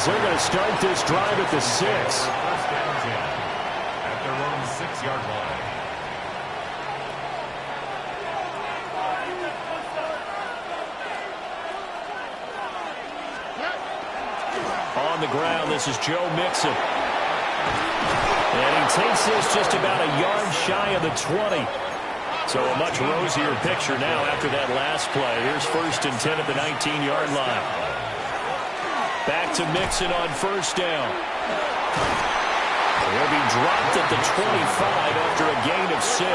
as they're going to start this drive at the 6. First down and 10 at their own 6-yard line. On the ground, this is Joe Mixon. And he takes this just about a yard shy of the 20. So a much rosier picture now after that last play. Here's 1st and 10 at the 19-yard line. Back to Mixon on 1st down. He'll be dropped at the 25 after a gain of 6.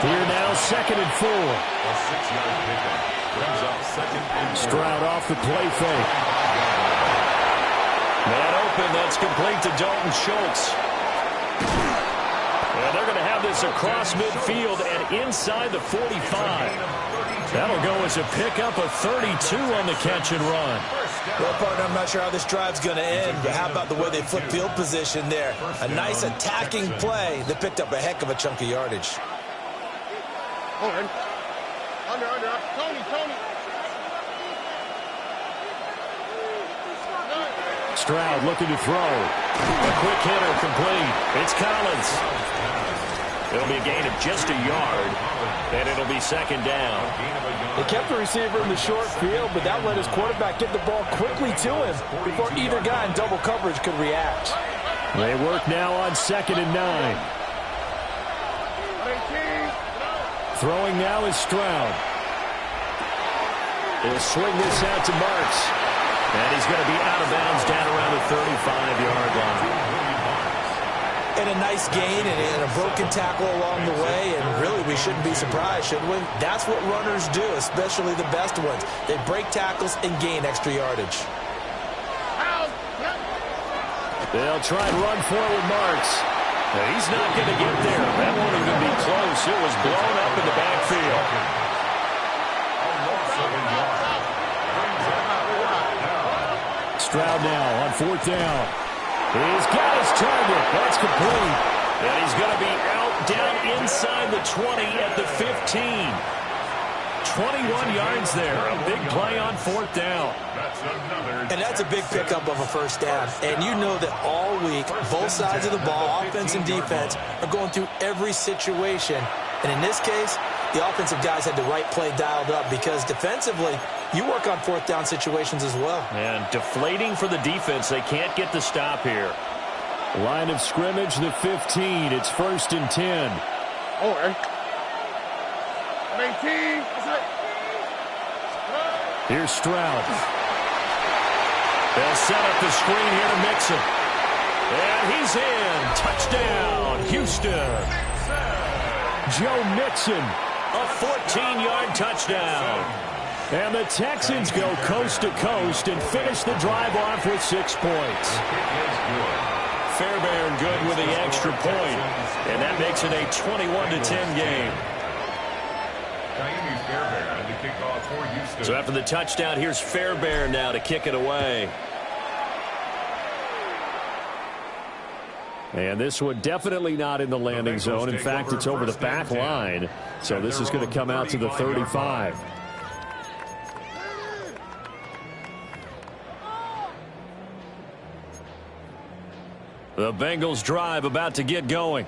Here now, 2nd and 4. A 6-yard pickup brings up 2nd and 4. Stroud off the play fake. Man open, that's complete to Dalton Schultz. And they're going to have this across midfield and inside the 45. That'll go as a pickup of 32 on the catch and run. Well, partner, I'm not sure how this drive's going to end, but how about the way they flip field position there? A nice attacking play that picked up a heck of a chunk of yardage. Under. Tony. Stroud looking to throw. A quick hitter complete. It's Collins. It'll be a gain of just a yard, and it'll be 2nd down. They kept the receiver in the short field, but that let his quarterback get the ball quickly to him before either guy in double coverage could react. They work now on 2nd and 9. Throwing now is Stroud. He'll swing this out to Marks. And he's going to be out of bounds down around the 35-yard line. And a nice gain and a broken tackle along the way, and really we shouldn't be surprised, should we? That's what runners do, especially the best ones. They break tackles and gain extra yardage. They'll try and run forward Marks. He's not going to get there. That won't even be close. It was blown up in the backfield. Stroud now on 4th down. He's got his target. That's complete. And he's going to be out down inside the 20 at the 15. 21 yards there. A big play on 4th down. And that's a big pickup of a 1st down. And you know that all week, both sides of the ball, offense and defense, are going through every situation. And in this case, the offensive guys had the right play dialed up because defensively, you work on 4th down situations as well. And deflating for the defense. They can't get the stop here. Line of scrimmage, the 15. It's 1st and 10. Over. 18. Here's Stroud. They'll set up the screen here to Mixon. And he's in. Touchdown, Houston. Joe Mixon, a 14-yard touchdown. And the Texans go coast to coast and finish the drive off with 6 points. Fairbairn good with the extra point. And that makes it a 21-10 game. So after the touchdown, here's Fairbairn now to kick it away. And this one definitely not in the landing zone. In fact, it's over the back line. So this is going to come out to the 35. The Bengals drive about to get going.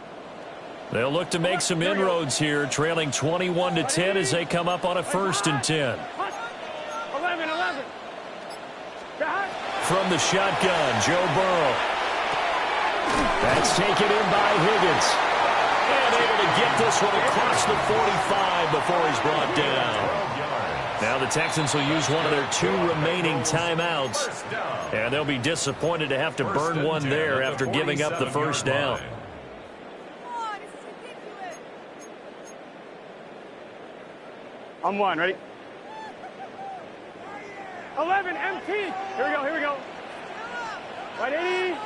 They'll look to make some inroads here, trailing 21-10 as they come up on a 1st and 10. 11. From the shotgun, Joe Burrow. That's taken in by Higgins. And able to get this one across the 45 before he's brought down. Now the Texans will use one of their 2 remaining timeouts. And they'll be disappointed to have to burn one there after giving up the 1st down. I'm 1, ready? 11, empty. Here we go. Right, 80.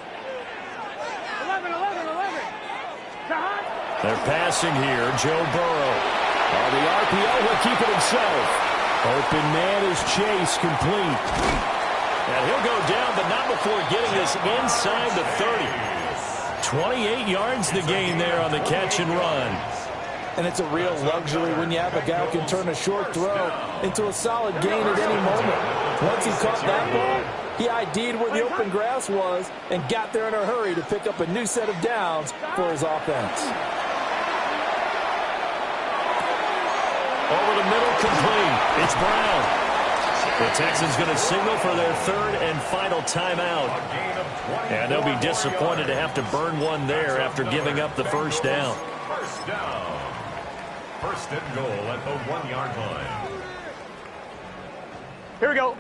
11. They're passing here, Joe Burrow. On the RPO, he'll keep it himself. Open man is Chase, complete. And he'll go down, but not before getting this inside the 30. 28 yards the gain there on the catch and run. And it's a real luxury when you have a guy who can turn a short throw into a solid gain at any moment. Once he caught that ball, he ID'd where the open grass was and got there in a hurry to pick up a new set of downs for his offense. Over the middle, complete. It's Brown. The Texans going to signal for their third and final timeout. And they'll be disappointed to have to burn one there after giving up the first down. First down. First and goal at the 1-yard line. Here we go.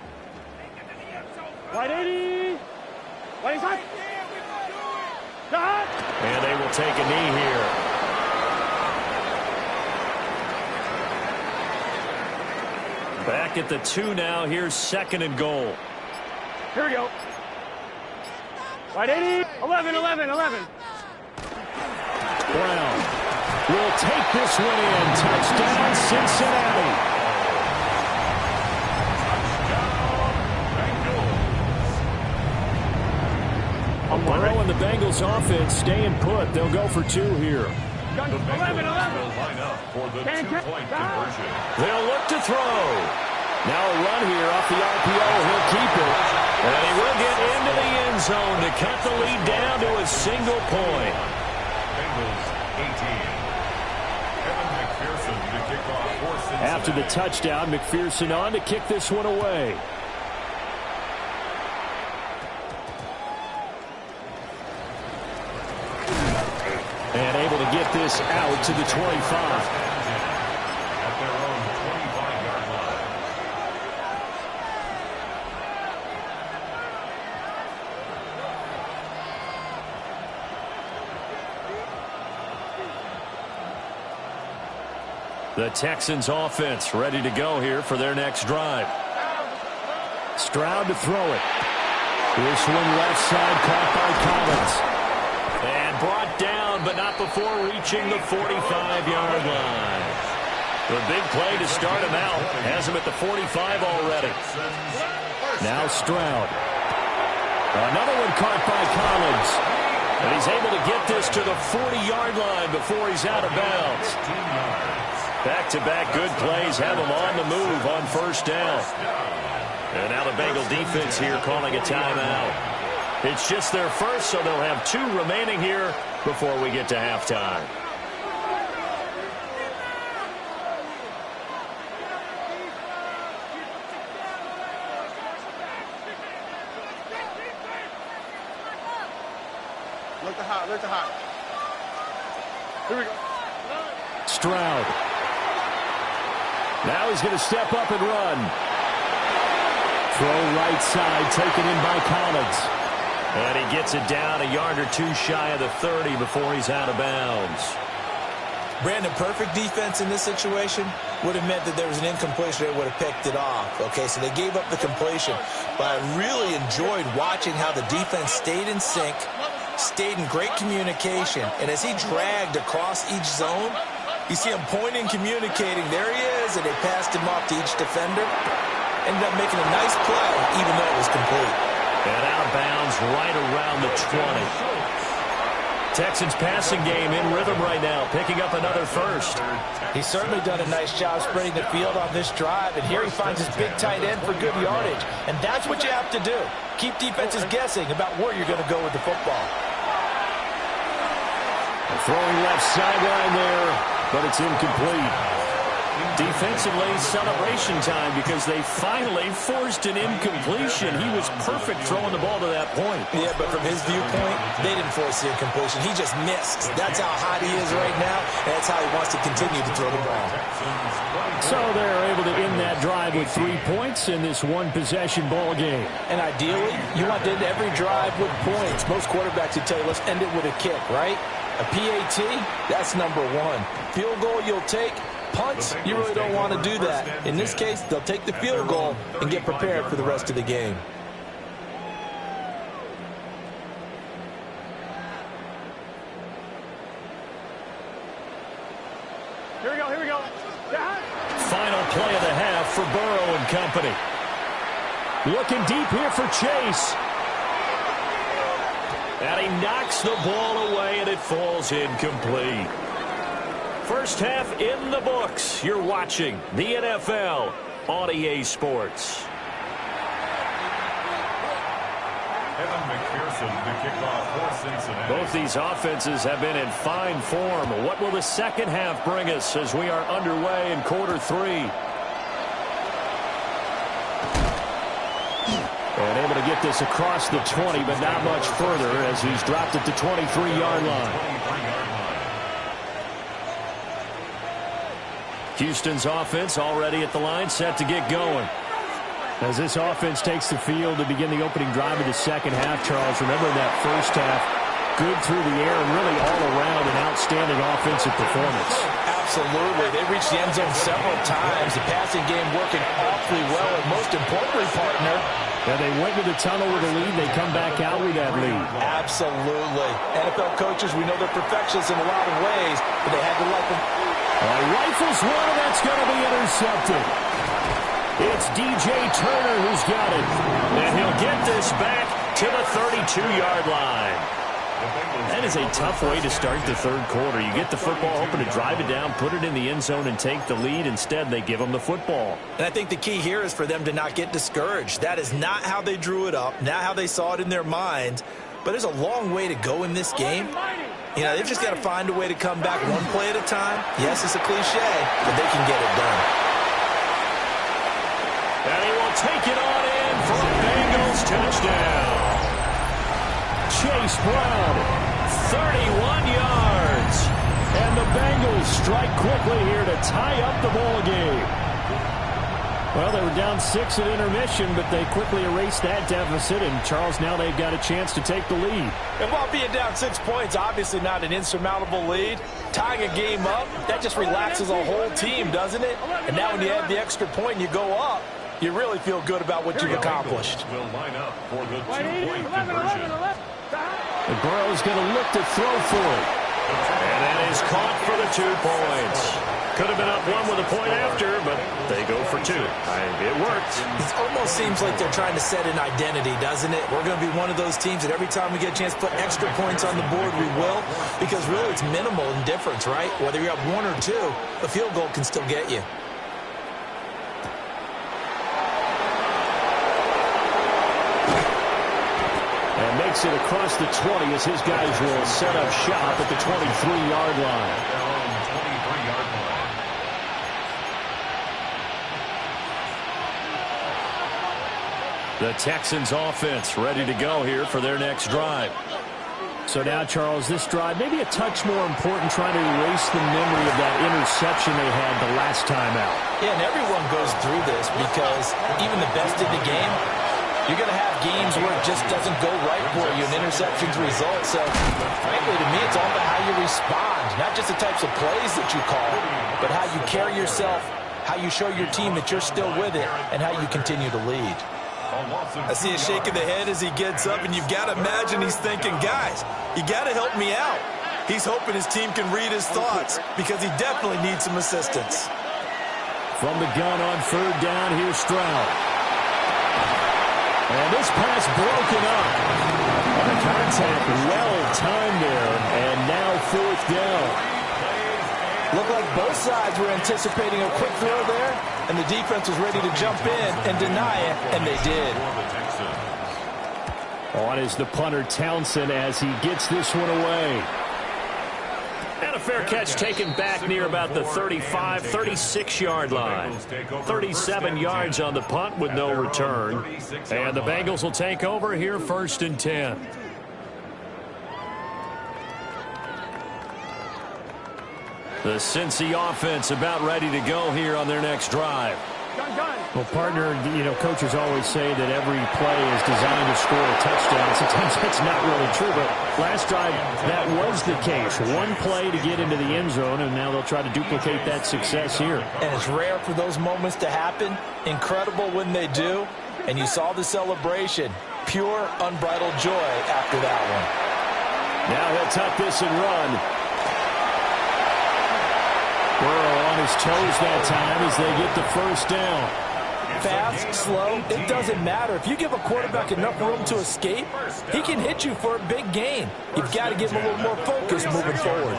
Right 80. Right side. And they will take a knee here. Back at the 2 now. Here's second and goal. Here we go. Right 80. 11. Brown will take this one in. Touchdown, Cincinnati. Burrow and the Bengals offense staying put. They'll go for 2 here. The Bengals will line up for the two-point conversion. They'll look to throw. Now a run here off the RPO. He'll keep it. And he will get into the end zone to cut the lead down to a single point. Bengals 18. Kevin McPherson to kick off for Cincinnati. After the touchdown, McPherson on to kick this one away. And able to get this out to the 25. At their own 25-yard line. The Texans offense ready to go here for their next drive. Stroud to throw it. This one left side caught by Collins. And brought down, but not before reaching the 45-yard line. The big play to start him out. Has him at the 45 already. Now Stroud. Another one caught by Collins. And he's able to get this to the 40-yard line before he's out of bounds. Back-to-back good plays have him on the move on first down. And now the Bengal defense here calling a timeout. It's just their first, so they'll have 2 remaining here before we get to halftime. Look to hot. Here we go. Stroud. Now he's going to step up and run. Throw right side, taken in by Collins. And he gets it down a yard or 2 shy of the 30 before he's out of bounds. Brandon, perfect defense in this situation would have meant that there was an incompletion. They would have picked it off. Okay, so they gave up the completion. But I really enjoyed watching how the defense stayed in sync, stayed in great communication. And as he dragged across each zone, you see him pointing, communicating. There he is, and they passed him off to each defender. Ended up making a nice play, even though it was complete. And out of bounds right around the 20. Texans passing game in rhythm right now, picking up another first. He's certainly done a nice job spreading the field on this drive, and here he finds his big tight end for good yardage. And that's what you have to do. Keep defenses guessing about where you're going to go with the football. Throwing left sideline there, but it's incomplete. Defensively, celebration time because they finally forced an incompletion. He was perfect throwing the ball to that point. Yeah, but from his viewpoint, they didn't force the incompletion. He just missed. That's how hot he is right now, and that's how he wants to continue to throw the ball. So they're able to end that drive with 3 points in this one-possession ball game. And ideally, you want to end every drive with points. Most quarterbacks would tell you, let's end it with a kick, right? A PAT, that's number 1. Field goal you'll take. Punts, you really don't want to do that. In this case, they'll take the field goal and get prepared for the rest of the game. Here we go. Final play of the half for Burrow and company. Looking deep here for Chase. And he knocks the ball away, and it falls incomplete. First half in the books. You're watching the NFL on EA Sports. Both these offenses have been in fine form. What will the second half bring us as we are underway in quarter 3? And able to get this across the 20, but not much further as he's dropped it to 23-yard line. Houston's offense already at the line, set to get going. As this offense takes the field to begin the opening drive of the second half, Charles, remember that first half, good through the air and really all around an outstanding offensive performance. Absolutely. They reached the end zone several times. The passing game working awfully well, and most importantly, partner, yeah, they went to the tunnel with a lead. They come back out with that lead. Absolutely. NFL coaches, we know they're perfectionists in a lot of ways, but they had to let them. Rifles one, and that's going to be intercepted. It's DJ Turner who's got it. And he'll get this back to the 32-yard line. That is a tough way to start the third quarter. You get the football, hoping to drive it down, put it in the end zone, and take the lead. Instead, they give them the football. And I think the key here is for them to not get discouraged. That is not how they drew it up, not how they saw it in their minds. But there's a long way to go in this game. You know, they've just got to find a way to come back one play at a time. Yes, it's a cliche, but they can get it done. And he will take it on in for a Bengals touchdown. Chase Brown, 31 yards. And the Bengals strike quickly here to tie up the ball game. Well, they were down 6 at intermission, but they quickly erased that deficit. And, Charles, now they've got a chance to take the lead. And while being down 6 points, obviously not an insurmountable lead, tying a game up, that just relaxes a whole team, doesn't it? And now when you add the extra point and you go up, you really feel good about what you've accomplished. Will line up for the two-point conversion. And Burrow's going to look to throw for it. And that is caught for the 2 points. Could have been up 1 with a point after, but they go for 2. It worked. It almost seems like they're trying to set an identity, doesn't it? We're going to be one of those teams that every time we get a chance to put extra points on the board, we will. Because really it's minimal in difference, right? Whether you have 1 or 2, a field goal can still get you. And makes it across the 20 as his guys will set up shop at the 23-yard line. The Texans offense ready to go here for their next drive. So now, Charles, this drive maybe a touch more important, trying to erase the memory of that interception they had the last time out. Yeah, and everyone goes through this because even the best in the game, you're going to have games where it just doesn't go right for you, and interceptions result. So, frankly, to me, it's all about how you respond, not just the types of plays that you call, but how you carry yourself, how you show your team that you're still with it, and how you continue to lead. I see a shake of the head as he gets up, and you've got to imagine he's thinking, guys, you got to help me out. He's hoping his team can read his thoughts because he definitely needs some assistance. From the gun on 3rd down, here's Stroud. And this pass broken up. And the contact well-timed there, and now 4th down. Looked like both sides were anticipating a quick throw there, and the defense was ready to jump in and deny it, and they did. On is the punter, Townsend, as he gets this one away. And a fair catch taken back near about the 35, 36-yard line. 37 yards on the punt with no return. And the Bengals will take over here 1st and 10. The Cincy offense about ready to go here on their next drive. Well, partner, you know, coaches always say that every play is designed to score a touchdown. Sometimes that's not really true, but last drive, that was the case. One play to get into the end zone, and now they'll try to duplicate that success here. And it's rare for those moments to happen. Incredible when they do. And you saw the celebration. Pure, unbridled joy after that one. Now he'll tuck this and run. Burrow on his toes that time as they get the 1st down. Fast, slow, it doesn't matter. If you give a quarterback enough room to escape, he can hit you for a big gain. You've got to give him a little more focus moving forward.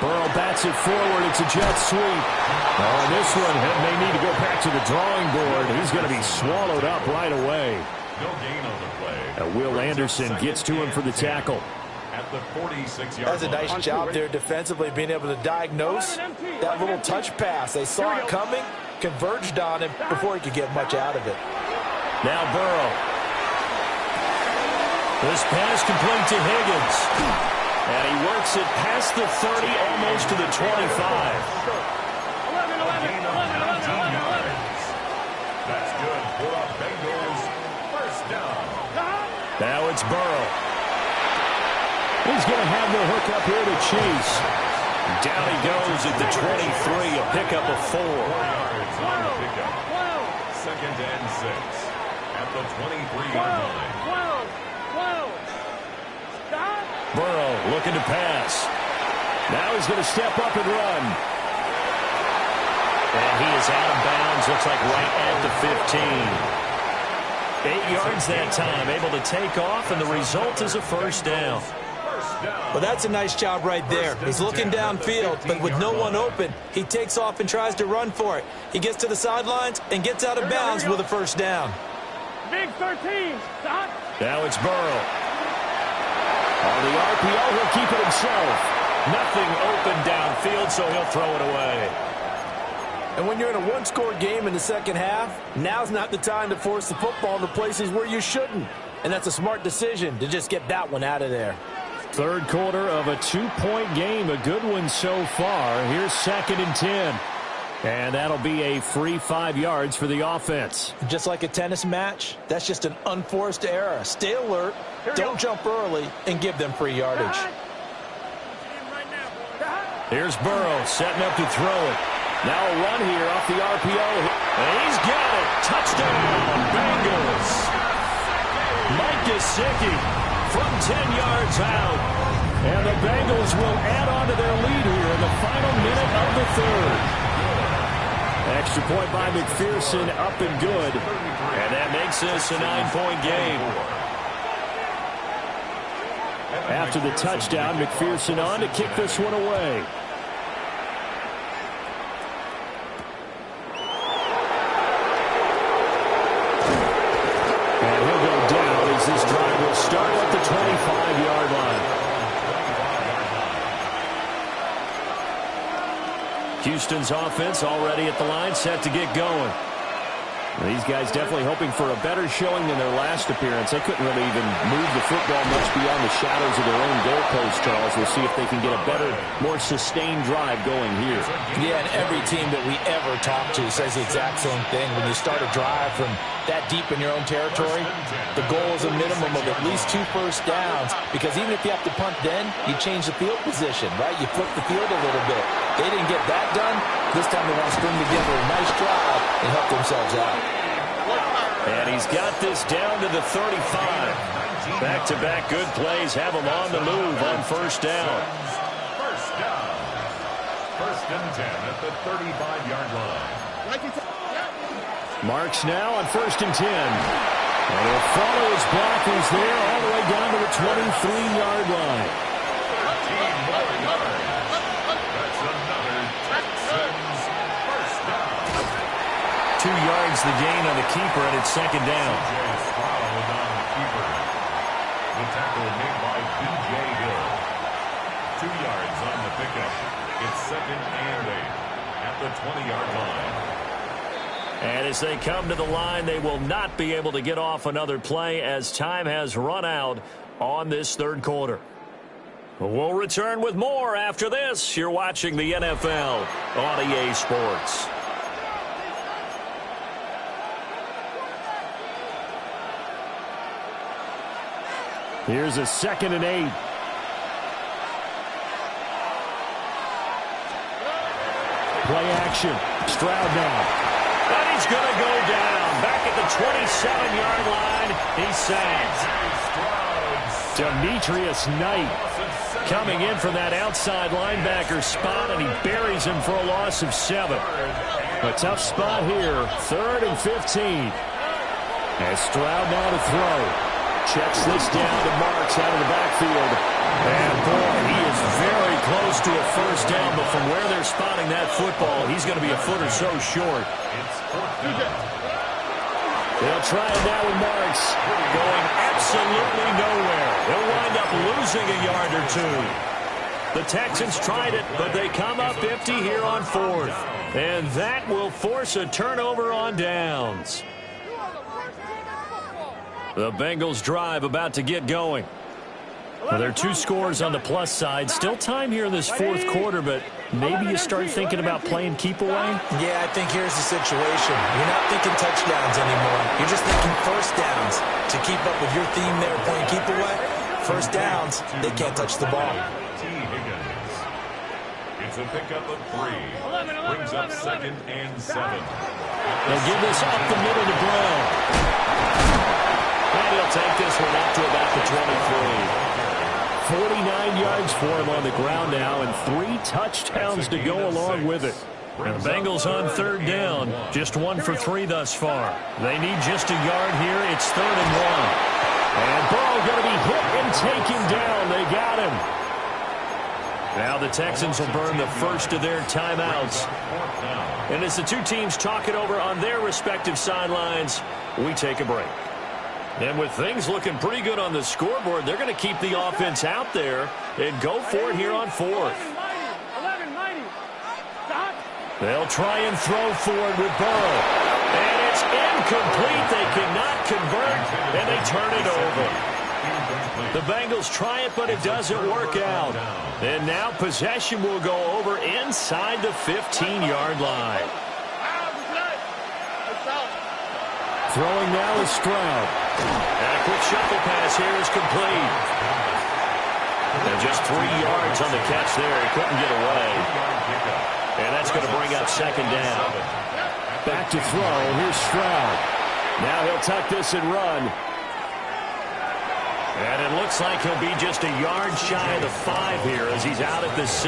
Burrow bats it forward. It's a jet sweep. On this one, may need to go back to the drawing board. He's going to be swallowed up right away. No gain on the play. Will Anderson gets to him for the tackle. At the 46-yard That's a nice job there defensively, being able to diagnose that little touch pass. They saw it coming, converged on him before he could get much out of it. Now Burrow. This pass complete to Higgins. And he works it past the 30, almost to the 25. That's good for a Bengals first down. Now it's Burrow. He's going to have the hook up here to Chase. Down he goes at the 23, a pickup of 4. 4 yards on the pickup. 2nd and 6 at the 23-yard line. Burrow looking to pass. Now he's going to step up and run. And he is out of bounds, looks like right at the 15. 8 yards that time, able to take off, and the result is a first down. Well, that's a nice job right there. He's looking downfield, but with no one open, he takes off and tries to run for it. He gets to the sidelines and gets out of bounds with a first down. Big 13. Stop. Now it's Burrow. On the RPO, he'll keep it himself. Nothing open downfield, so he'll throw it away. And when you're in a one-score game in the second half, now's not the time to force the football into places where you shouldn't. And that's a smart decision to just get that one out of there. Third quarter of a 2-point game. A good one so far. Here's 2nd and 10. And that'll be a free 5 yards for the offense. Just like a tennis match, that's just an unforced error. Stay alert, don't jump early, and give them free yardage. Here's Burrow setting up to throw it. Now a run here off the RPO. And he's got it. Touchdown, Bengals. Mike Gesicki from 10 yards out. And the Bengals will add on to their lead here in the final minute of the third. Extra point by McPherson, up and good. And that makes this a 9-point game. After the touchdown, McPherson on to kick this one away. And he'll go down as this drive will start at the 25-yard line. Houston's offense already at the line, set to get going. These guys definitely hoping for a better showing than their last appearance. They couldn't really even move the football much beyond the shadows of their own goalpost, Charles. We'll see if they can get a better, more sustained drive going here. Yeah, and every team that we ever talk to says the exact same thing. When you start a drive from that deep in your own territory, the goal is a minimum of at least 2 first downs, because even if you have to punt then, you change the field position, right? You flip the field a little bit. They didn't get that done. This time they want to string together a nice drive and help themselves out. And he's got this down to the 35. Back-to-back good plays have him on the move on first down. First down. 1st and 10 at the 35-yard line. Marks now on 1st and 10. And he'll follow his blockers there all the way down to the 23-yard line. 13 more yards. That's another Texans first down. 2 yards the gain on the keeper, and it's 2nd down. The tackle made by B.J. Hill. 2 yards on the pickup. It's 2nd and 8 at the 20-yard line. And as they come to the line, they will not be able to get off another play as time has run out on this third quarter. We'll return with more after this. You're watching the NFL on EA Sports. Here's a 2nd and 8. Play action. Stroud now. And he's going to go down. Back at the 27-yard line. He's sacked. Demetrius Knight coming in from that outside linebacker spot, and he buries him for a loss of 7. A tough spot here. 3rd and 15. As Stroud now to throw. Checks this down to Marks out of the backfield. And, boy, he is very close to a first down, but from where they're spotting that football, he's going to be a foot or so short. They'll try it now with Marks. Going absolutely nowhere. He'll wind up losing a yard or two. The Texans tried it, but they come up empty here on fourth. And that will force a turnover on downs. The Bengals drive about to get going. Well, there are 2 scores on the plus side. Still time here in this fourth quarter, but maybe you start thinking about playing keep away? Yeah, I think here's the situation. You're not thinking touchdowns anymore. You're just thinking first downs. To keep up with your theme there, playing keep away, first downs, they can't touch the ball. It's a pickup of 3. Brings up 2nd and 7. They'll give this up the middle to Brown. And he'll take this one up to about the 23. 49 yards for him on the ground now, and 3 touchdowns to go along with it. And the Bengals on third down, just 1 for 3 thus far. They need just a yard here. It's 3rd and 1. And Burrow going to be hit and taken down. They got him. Now the Texans will burn the first of their timeouts. And as the 2 teams talk it over on their respective sidelines, we take a break. And with things looking pretty good on the scoreboard, they're going to keep the offense out there and go for it here on fourth. They'll try and throw forward with Burrow. And it's incomplete. They cannot convert, and they turn it over. The Bengals try it, but it doesn't work out. And now possession will go over inside the 15-yard line. Throwing now is Stroud. And a quick shuffle pass here is complete. And just 3 yards on the catch there. He couldn't get away. And that's going to bring up 2nd down. Back to throw. Here's Stroud. Now he'll tuck this and run. And it looks like he'll be just a yard shy of the 5 here as he's out at the 6.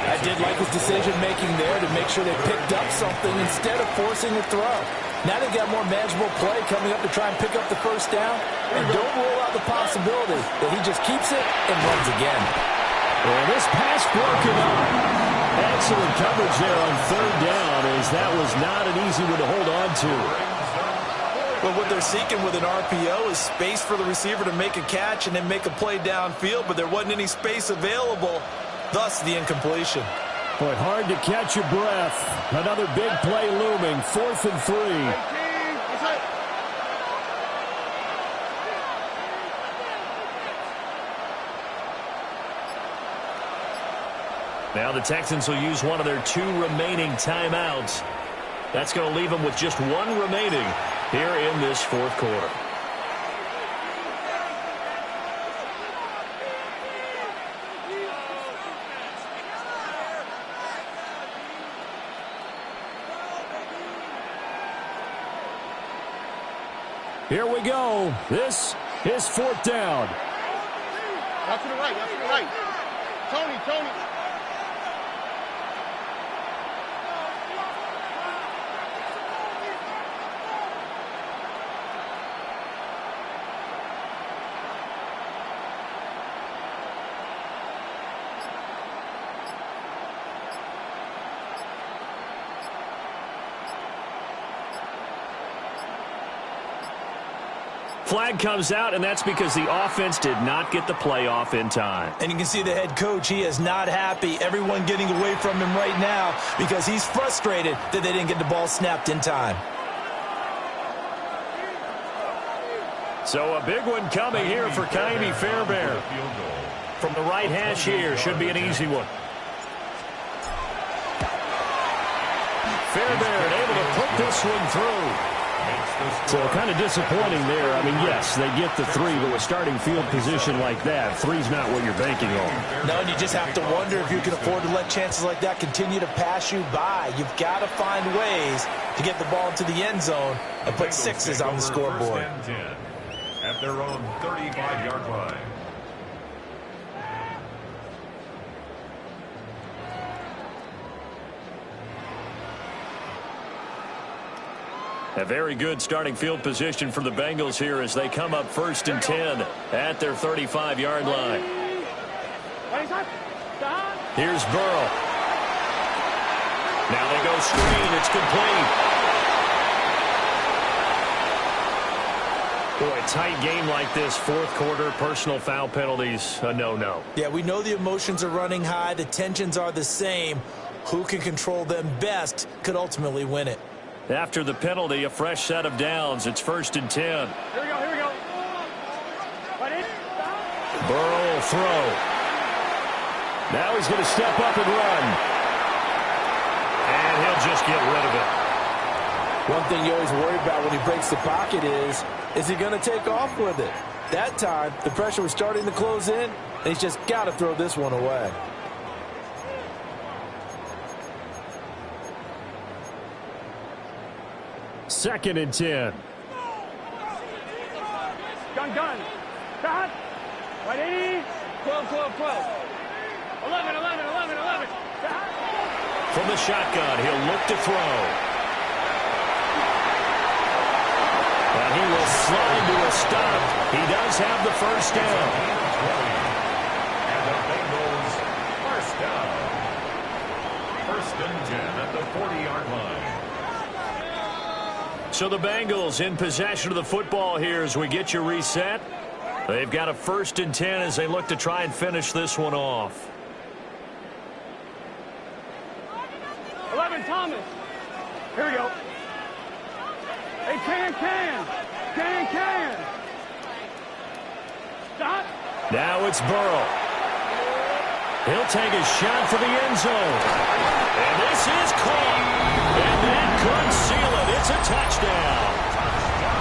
I did like his decision-making there to make sure they picked up something instead of forcing the throw. Now they've got more manageable play coming up to try and pick up the first down. And don't rule out the possibility that he just keeps it and runs again. And this pass broken up. Excellent coverage there on 3rd down, as that was not an easy one to hold on to. But what they're seeking with an RPO is space for the receiver to make a catch and then make a play downfield, but there wasn't any space available, thus the incompletion. But hard to catch your breath. Another big play looming, 4th and 3. Now the Texans will use one of their 2 remaining timeouts. That's going to leave them with just 1 remaining here in this 4th quarter. Here we go. This is 4th down. Out to the right, out to the right. Tony. Flag comes out, and that's because the offense did not get the play off in time. And you can see the head coach, he is not happy. Everyone getting away from him right now because he's frustrated that they didn't get the ball snapped in time. So a big one coming here for Ka'imi Fairbairn. From the right hash here, should be an easy one. Fairbairn able to put this one through. So kind of disappointing there. I mean, yes, they get the 3, but with starting field position like that, 3's not what you're banking on. No, and you just have to wonder if you can afford to let chances like that continue to pass you by. You've got to find ways to get the ball into the end zone and put 6s on the scoreboard. At their own 35-yard line. A very good starting field position for the Bengals here as they come up 1st and 10 at their 35-yard line. Here's Burrow. Now they go screen. It's complete. Boy, tight game like this, fourth quarter, personal foul penalties, a no-no. Yeah, we know the emotions are running high. The tensions are the same. Who can control them best could ultimately win it. After the penalty, a fresh set of downs. It's 1st and 10. Here we go, here we go. Burrow will throw. Now he's going to step up and run. And he'll just get rid of it. One thing you always worry about when he breaks the pocket is he going to take off with it? That time, the pressure was starting to close in, and he's just got to throw this one away. Second and 10. Gun. Dot. Right 80. 12. 11. Dot. From the shotgun, he'll look to throw. And he will slide to a stop. He does have the first down. And the Bengals first down. 1st and 10 at the 40-yard line. So the Bengals in possession of the football here as we get you reset. They've got a 1st and 10 as they look to try and finish this one off. 11, Thomas. Here we go. Hey, can. Stop. Now it's Burrow. He'll take a shot for the end zone. And this is caught. And that could seal it. It's a touchdown.